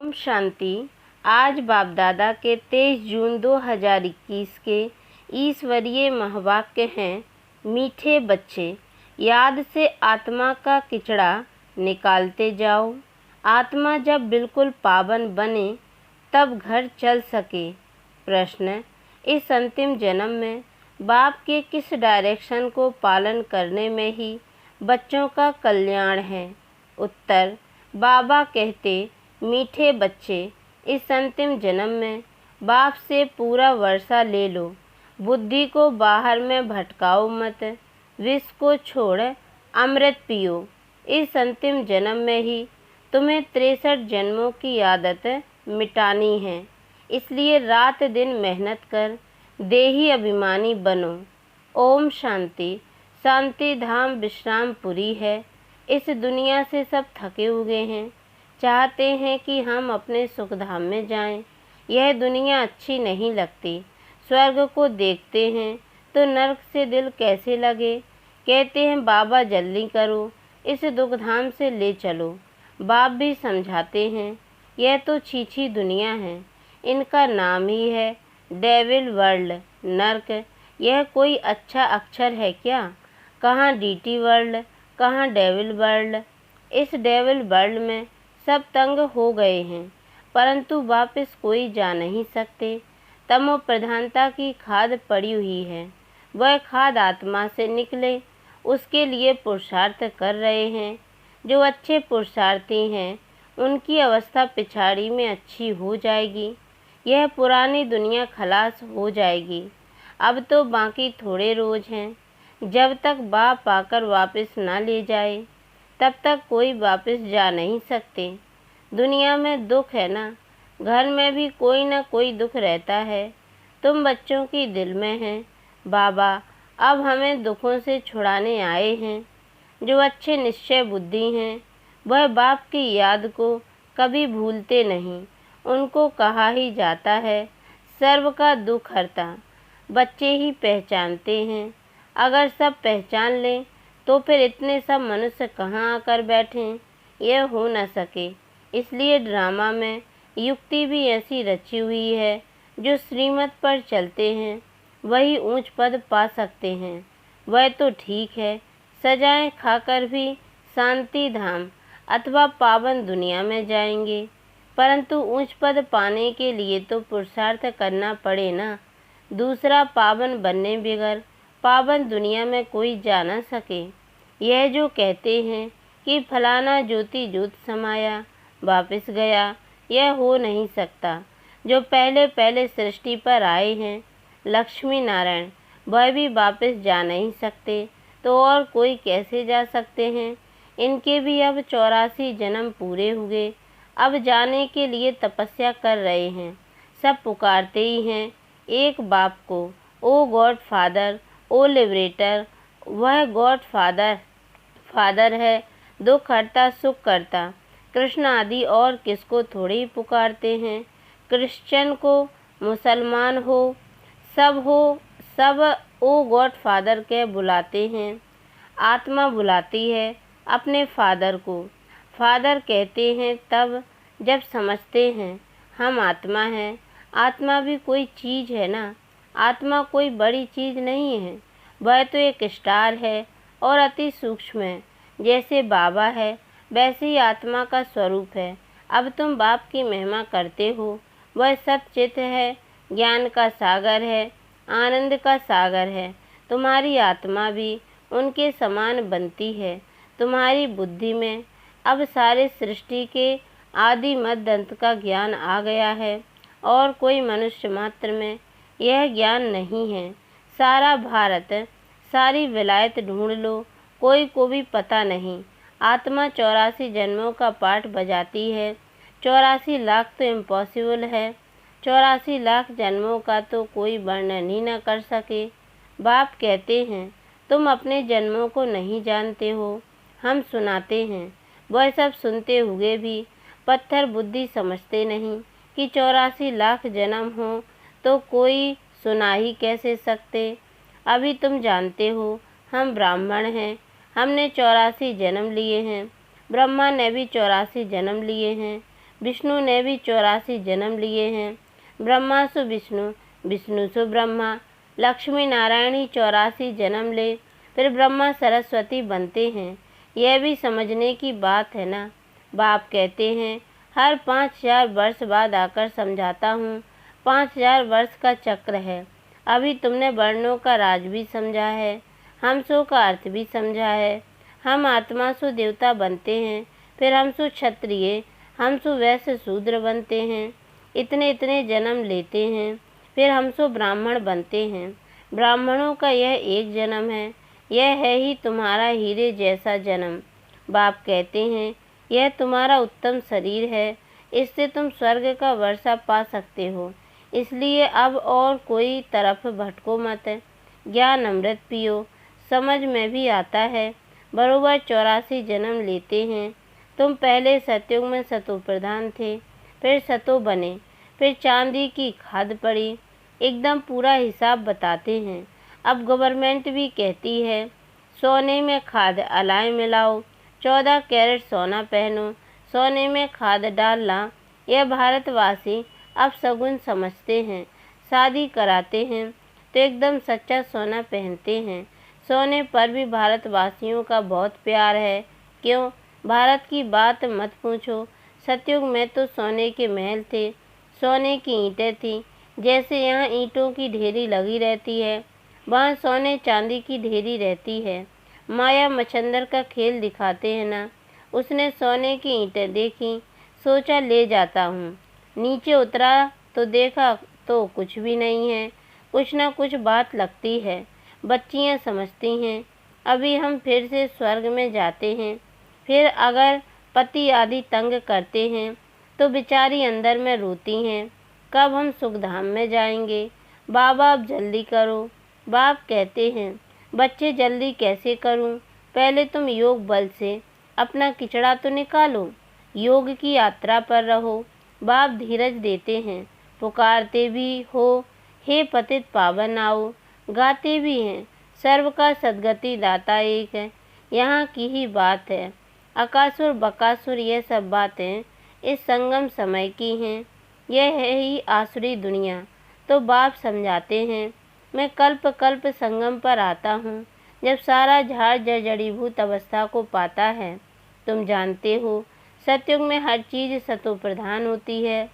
ओम शांति। आज बाप दादा के 23 जून 2021 के ईश्वरीय महावाक्य हैं, मीठे बच्चे, याद से आत्मा का किचड़ा निकालते जाओ। आत्मा जब बिल्कुल पावन बने तब घर चल सके। प्रश्न, इस अंतिम जन्म में बाप के किस डायरेक्शन को पालन करने में ही बच्चों का कल्याण है? उत्तर, बाबा कहते, मीठे बच्चे, इस अंतिम जन्म में बाप से पूरा वर्षा ले लो। बुद्धि को बाहर में भटकाओ मत। विष को छोड़ अमृत पियो। इस अंतिम जन्म में ही तुम्हें 63 जन्मों की आदत मिटानी है। इसलिए रात दिन मेहनत कर देही अभिमानी बनो। ओम शांति। शांति धाम विश्रामपुरी है। इस दुनिया से सब थके हुए हैं, चाहते हैं कि हम अपने सुख धाम में जाएं। यह दुनिया अच्छी नहीं लगती। स्वर्ग को देखते हैं तो नरक से दिल कैसे लगे। कहते हैं बाबा जल्दी करो, इस दुख धाम से ले चलो। बाप भी समझाते हैं, यह तो छीछी दुनिया है। इनका नाम ही है डेविल वर्ल्ड, नरक। यह कोई अच्छा अक्षर है क्या? कहाँ डीटी वर्ल्ड, कहाँ डेविल वर्ल्ड। इस डेविल वर्ल्ड में सब तंग हो गए हैं, परंतु वापस कोई जा नहीं सकते। तमो प्रधानता की खाद पड़ी हुई है, वह खाद आत्मा से निकले, उसके लिए पुरुषार्थ कर रहे हैं। जो अच्छे पुरुषार्थी हैं उनकी अवस्था पिछाड़ी में अच्छी हो जाएगी। यह पुरानी दुनिया खलास हो जाएगी। अब तो बाकी थोड़े रोज हैं। जब तक बाप आकर वापस ना ले जाए तब तक कोई वापस जा नहीं सकते। दुनिया में दुख है ना, घर में भी कोई ना कोई दुख रहता है। तुम बच्चों की दिल में हैं। बाबा अब हमें दुखों से छुड़ाने आए हैं। जो अच्छे निश्चय बुद्धि हैं वह बाप की याद को कभी भूलते नहीं। उनको कहा ही जाता है सर्व का दुख हरता। बच्चे ही पहचानते हैं। अगर सब पहचान लें तो फिर इतने सब मनुष्य कहाँ आकर बैठें? यह हो न सके। इसलिए ड्रामा में युक्ति भी ऐसी रची हुई है, जो श्रीमत पर चलते हैं वही ऊंच पद पा सकते हैं। वह तो ठीक है, सजाएं खाकर भी शांति धाम अथवा पावन दुनिया में जाएंगे, परंतु ऊंच पद पाने के लिए तो पुरुषार्थ करना पड़े ना। दूसरा पावन बनने बगैर पावन दुनिया में कोई जा न सके। यह जो कहते हैं कि फलाना ज्योति ज्योत समाया वापस गया, यह हो नहीं सकता। जो पहले पहले सृष्टि पर आए हैं लक्ष्मी नारायण, वह भी वापस जा नहीं सकते, तो और कोई कैसे जा सकते हैं? इनके भी अब 84 जन्म पूरे हुए। अब जाने के लिए तपस्या कर रहे हैं। सब पुकारते ही हैं एक बाप को, ओ गॉड फादर, ओ लिबरेटर। वह गॉड फादर है, दुख हरता सुख करता। कृष्ण आदि और किसको थोड़े ही पुकारते हैं। क्रिश्चियन को, मुसलमान हो, सब ओ गॉड फादर के बुलाते हैं। आत्मा बुलाती है अपने फादर को। फादर कहते हैं तब जब समझते हैं हम आत्मा हैं। आत्मा भी कोई चीज़ है ना। आत्मा कोई बड़ी चीज़ नहीं है, वह तो एक स्टार है और अति सूक्ष्म है। जैसे बाबा है वैसे ही आत्मा का स्वरूप है। अब तुम बाप की महिमा करते हो। वह सब चित्त है, ज्ञान का सागर है, आनंद का सागर है। तुम्हारी आत्मा भी उनके समान बनती है। तुम्हारी बुद्धि में अब सारे सृष्टि के आदि मध्य अंत का ज्ञान आ गया है और कोई मनुष्य मात्र में यह ज्ञान नहीं है। सारा भारत, सारी विलायत ढूंढ लो, कोई को भी पता नहीं। आत्मा 84 जन्मों का पाठ बजाती है। 84 लाख तो इम्पॉसिबल है। 84 लाख जन्मों का तो कोई वर्णन ही न कर सके। बाप कहते हैं तुम अपने जन्मों को नहीं जानते हो, हम सुनाते हैं। वह सब सुनते हुए भी पत्थर बुद्धि समझते नहीं कि 84 लाख जन्म हो तो कोई सुना ही कैसे सकते। अभी तुम जानते हो हम ब्राह्मण हैं, हमने 84 जन्म लिए हैं। ब्रह्मा ने भी 84 जन्म लिए हैं। विष्णु ने भी 84 जन्म लिए हैं। ब्रह्मा सु विष्णु, विष्णु सु ब्रह्मा। लक्ष्मी नारायण ही 84 जन्म ले, फिर ब्रह्मा सरस्वती बनते हैं। यह भी समझने की बात है ना। बाप कहते हैं हर 5000 वर्ष बाद आकर समझाता हूँ। 5000 वर्ष का चक्र है। अभी तुमने वर्णों का राज भी समझा है, हमसों का अर्थ भी समझा है। हम आत्मा सु देवता बनते हैं, फिर हमसु क्षत्रिय, हमसु वैश्य शूद्र बनते हैं। इतने इतने जन्म लेते हैं, फिर हमसु ब्राह्मण बनते हैं। ब्राह्मणों का यह एक जन्म है। यह है ही तुम्हारा हीरे जैसा जन्म। बाप कहते हैं यह तुम्हारा उत्तम शरीर है, इससे तुम स्वर्ग का वर्षा पा सकते हो। इसलिए अब और कोई तरफ भटको मत। ज्ञान अमृत पियो। समझ में भी आता है। बरोबर 84 जन्म लेते हैं। तुम पहले सतयुग में सतो प्रधान थे, फिर सतो बने, फिर चांदी की खाद पड़ी। एकदम पूरा हिसाब बताते हैं। अब गवर्नमेंट भी कहती है सोने में खाद अलाय मिलाओ, 14 कैरेट सोना पहनो, सोने में खाद डालना। यह भारतवासी अब सगुन समझते हैं। शादी कराते हैं तो एकदम सच्चा सोना पहनते हैं। सोने पर भी भारतवासियों का बहुत प्यार है। क्यों? भारत की बात मत पूछो। सतयुग में तो सोने के महल थे, सोने की ईंटें थीं। जैसे यहाँ ईंटों की ढेरी लगी रहती है, वहाँ सोने चांदी की ढेरी रहती है। माया मच्छंदर का खेल दिखाते हैं ना। उसने सोने की ईंटें देखी, सोचा ले जाता हूँ। नीचे उतरा तो देखा तो कुछ भी नहीं है। कुछ ना कुछ बात लगती है। बच्चियाँ समझती हैं। अभी हम फिर से स्वर्ग में जाते हैं। फिर अगर पति आदि तंग करते हैं तो बेचारी अंदर में रोती हैं, कब हम सुखधाम में जाएंगे। बाबा अब जल्दी करो। बाप कहते हैं बच्चे जल्दी कैसे करूं? पहले तुम योग बल से अपना किचड़ा तो निकालो, योग की यात्रा पर रहो। बाप धीरज देते हैं। पुकारते भी हो हे पतित पावन आओ, गाते भी हैं सर्व का सद्गति दाता एक है। यहाँ की ही बात है। अकासुर बकासुर यह सब बातें इस संगम समय की हैं। यह है ही आसुरी दुनिया। तो बाप समझाते हैं मैं कल्प कल्प संगम पर आता हूँ, जब सारा झाड़ जड़ीभूत अवस्था को पाता है। तुम जानते हो सतयुग में हर चीज़ सतो प्रधान होती है।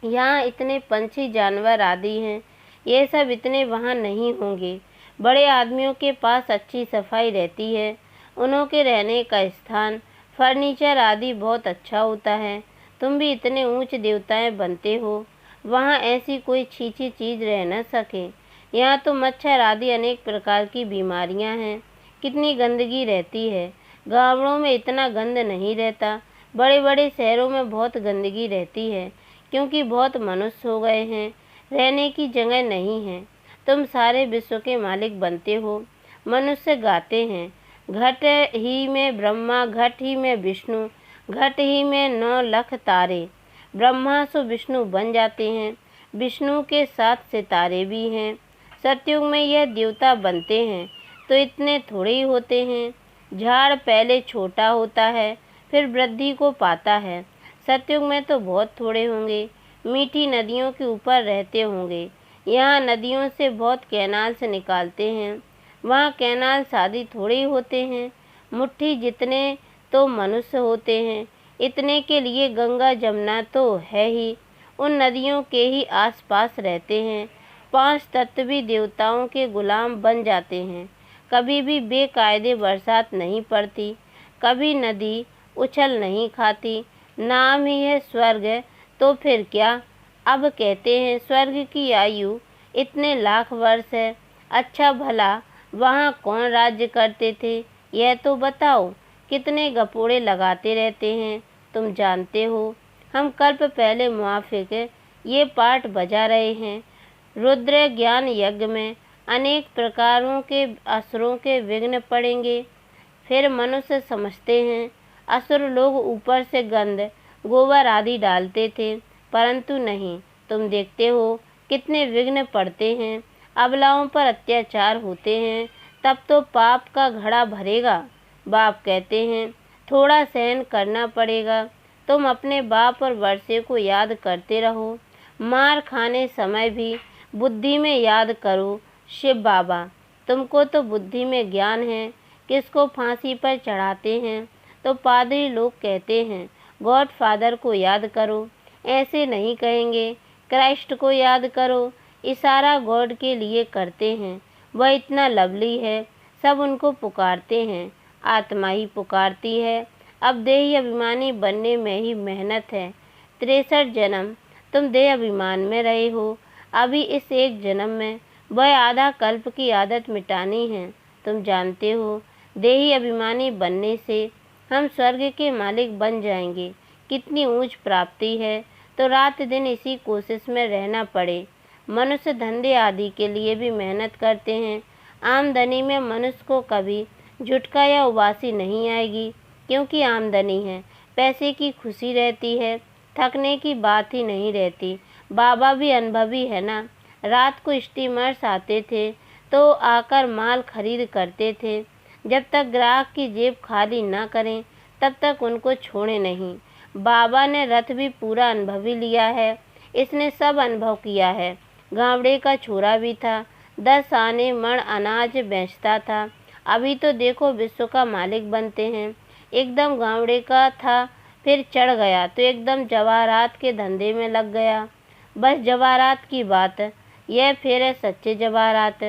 यहाँ इतने पंछी जानवर आदि हैं, ये सब इतने वहाँ नहीं होंगे। बड़े आदमियों के पास अच्छी सफाई रहती है। उन्हों के रहने का स्थान, फर्नीचर आदि बहुत अच्छा होता है। तुम भी इतने ऊंच देवताएं बनते हो, वहाँ ऐसी कोई छीछी चीज़ रह न सके। यहाँ तो मच्छर आदि अनेक प्रकार की बीमारियाँ हैं। कितनी गंदगी रहती है। गाँवों में इतना गंद नहीं रहता, बड़े बड़े शहरों में बहुत गंदगी रहती है, क्योंकि बहुत मनुष्य हो गए हैं, रहने की जगह नहीं है। तुम सारे विश्व के मालिक बनते हो। मनुष्य गाते हैं घट ही में ब्रह्मा, घट ही में विष्णु, घट ही में 9 लाख तारे। ब्रह्मा सो विष्णु बन जाते हैं। विष्णु के 7 सितारे भी हैं। सतयुग में यह देवता बनते हैं तो इतने थोड़े ही होते हैं। झाड़ पहले छोटा होता है, फिर वृद्धि को पाता है। सतयुग में तो बहुत थोड़े होंगे। मीठी नदियों के ऊपर रहते होंगे। यहाँ नदियों से बहुत कैनाल से निकालते हैं, वहाँ कैनाल शादी थोड़े ही होते हैं। मुट्ठी जितने तो मनुष्य होते हैं, इतने के लिए गंगा जमुना तो है ही। उन नदियों के ही आसपास रहते हैं। 5 तत्व भी देवताओं के गुलाम बन जाते हैं। कभी भी बेकायदे बरसात नहीं पड़ती, कभी नदी उछल नहीं खाती। नाम ही है स्वर्ग, तो फिर क्या। अब कहते हैं स्वर्ग की आयु इतने लाख वर्ष है। अच्छा भला वहाँ कौन राज्य करते थे, यह तो बताओ। कितने गपोड़े लगाते रहते हैं, तुम जानते हो। हम कल्प पहले मुआफिक ये पाठ बजा रहे हैं। रुद्र ज्ञान यज्ञ में अनेक प्रकारों के असुरों के विघ्न पड़ेंगे। फिर मनुष्य समझते हैं असुर लोग ऊपर से गंध गोबर आदि डालते थे, परंतु नहीं। तुम देखते हो कितने विघ्न पड़ते हैं। अबलाओं पर अत्याचार होते हैं, तब तो पाप का घड़ा भरेगा। बाप कहते हैं थोड़ा सहन करना पड़ेगा, तुम अपने बाप और वर्षे को याद करते रहो। मार खाने समय भी बुद्धि में याद करो शिव बाबा। तुमको तो बुद्धि में ज्ञान है। किसको फांसी पर चढ़ाते हैं तो पादरी लोग कहते हैं गॉड फादर को याद करो, ऐसे नहीं कहेंगे क्राइस्ट को याद करो। इशारा गॉड के लिए करते हैं, वह इतना लवली है, सब उनको पुकारते हैं, आत्मा ही पुकारती है। अब देही अभिमानी बनने में ही मेहनत है। 63 जन्म तुम देह अभिमान में रहे हो, अभी इस एक जन्म में वह आधा कल्प की आदत मिटानी है। तुम जानते हो देही अभिमानी बनने से हम स्वर्ग के मालिक बन जाएंगे। कितनी ऊंच प्राप्ति है, तो रात दिन इसी कोशिश में रहना पड़े। मनुष्य धंधे आदि के लिए भी मेहनत करते हैं। आमदनी में मनुष्य को कभी झुटका या उबासी नहीं आएगी, क्योंकि आमदनी है, पैसे की खुशी रहती है, थकने की बात ही नहीं रहती। बाबा भी अनुभवी है ना। रात को स्टीमर्स आते थे तो आकर माल खरीद करते थे। जब तक ग्राहक की जेब खाली ना करें तब तक उनको छोड़े नहीं। बाबा ने रथ भी पूरा अनुभवी लिया है, इसने सब अनुभव किया है। गावड़े का छोरा भी था, 10 आने मण अनाज बेचता था। अभी तो देखो विश्व का मालिक बनते हैं। एकदम गावड़े का था, फिर चढ़ गया तो एकदम जवाहरात के धंधे में लग गया। बस जवाहरात की बात, यह फिर है सच्चे जवाहरात।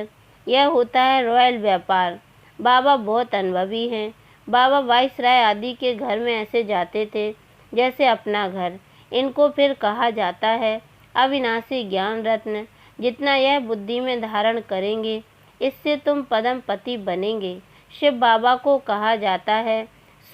यह होता है रॉयल व्यापार। बाबा बहुत अनुभवी हैं। बाबा वाइसराय आदि के घर में ऐसे जाते थे जैसे अपना घर। इनको फिर कहा जाता है अविनाशी ज्ञान रत्न। जितना यह बुद्धि में धारण करेंगे, इससे तुम पदम पति बनेंगे। शिव बाबा को कहा जाता है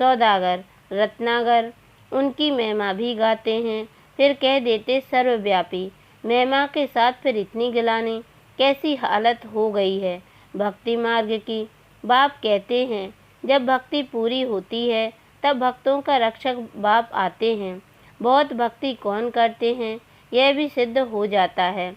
सौदागर, रत्नागर। उनकी महिमा भी गाते हैं, फिर कह देते सर्वव्यापी। महिमा के साथ फिर इतनी गिलानी, कैसी हालत हो गई है भक्ति मार्ग की। बाप कहते हैं जब भक्ति पूरी होती है तब भक्तों का रक्षक बाप आते हैं। बहुत भक्ति कौन करते हैं यह भी सिद्ध हो जाता है।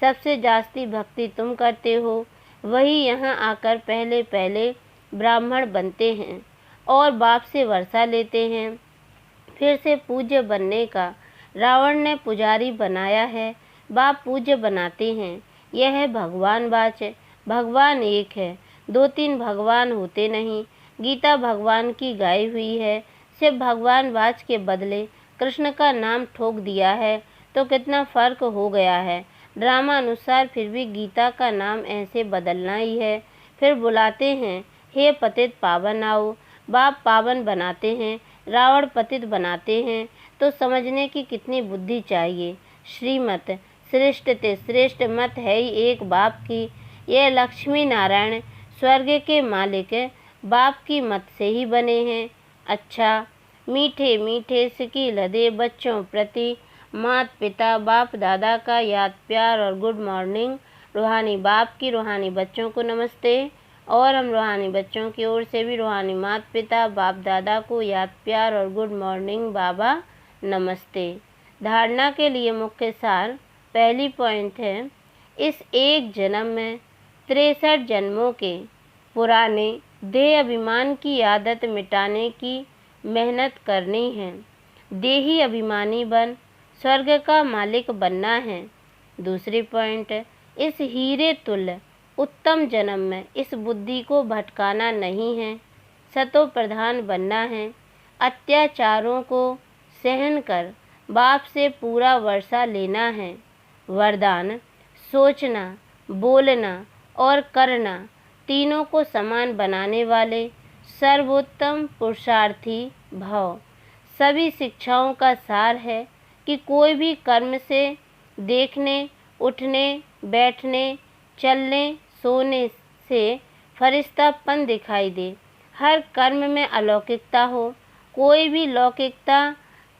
सबसे जास्ती भक्ति तुम करते हो, वही यहाँ आकर पहले पहले ब्राह्मण बनते हैं और बाप से वर्षा लेते हैं। फिर से पूज्य बनने का रावण ने पुजारी बनाया है, बाप पूज्य बनाते हैं। यह है भगवान वाच। भगवान एक है, 2-3 भगवान होते नहीं। गीता भगवान की गाई हुई है। शिव भगवान वाच के बदले कृष्ण का नाम ठोक दिया है तो कितना फर्क हो गया है। ड्रामा अनुसार फिर भी गीता का नाम ऐसे बदलना ही है। फिर बुलाते हैं हे पतित पावन आओ। बाप पावन बनाते हैं, रावण पतित बनाते हैं, तो समझने की कितनी बुद्धि चाहिए। श्रीमत श्रेष्ठ ते श्रेष्ठ मत है ही एक बाप की। यह लक्ष्मी नारायण स्वर्ग के मालिक बाप की मत से ही बने हैं। अच्छा, मीठे मीठे सिकी लदे बच्चों प्रति माता पिता बाप दादा का याद प्यार और गुड मॉर्निंग। रूहानी बाप की रूहानी बच्चों को नमस्ते। और हम रूहानी बच्चों की ओर से भी रूहानी माता पिता बाप दादा को याद प्यार और गुड मॉर्निंग बाबा नमस्ते। धारणा के लिए मुख्य सार, पहली पॉइंट है, इस एक जन्म में 63 जन्मों के पुराने देह अभिमान की आदत मिटाने की मेहनत करनी है। देही अभिमानी बन स्वर्ग का मालिक बनना है। दूसरी पॉइंट, इस हीरे तुल्य उत्तम जन्म में इस बुद्धि को भटकाना नहीं है, सतो प्रधान बनना है। अत्याचारों को सहन कर बाप से पूरा वर्षा लेना है। वरदान, सोचना, बोलना और करना तीनों को समान बनाने वाले सर्वोत्तम पुरुषार्थी भव। सभी शिक्षाओं का सार है कि कोई भी कर्म से देखने, उठने, बैठने, चलने, सोने से फरिश्तापन दिखाई दे। हर कर्म में अलौकिकता हो, कोई भी लौकिकता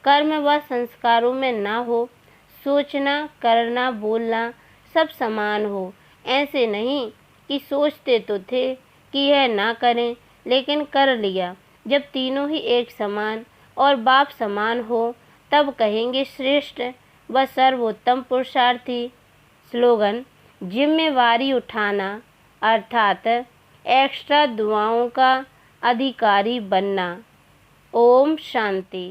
कर्म व संस्कारों में ना हो। सोचना, करना, बोलना सब समान हो। ऐसे नहीं कि सोचते तो थे कि यह ना करें लेकिन कर लिया। जब तीनों ही एक समान और बाप समान हो तब कहेंगे श्रेष्ठ व सर्वोत्तम पुरुषार्थी। स्लोगन, जिम्मेवारी उठाना अर्थात एक्स्ट्रा दुआओं का अधिकारी बनना। ओम शांति।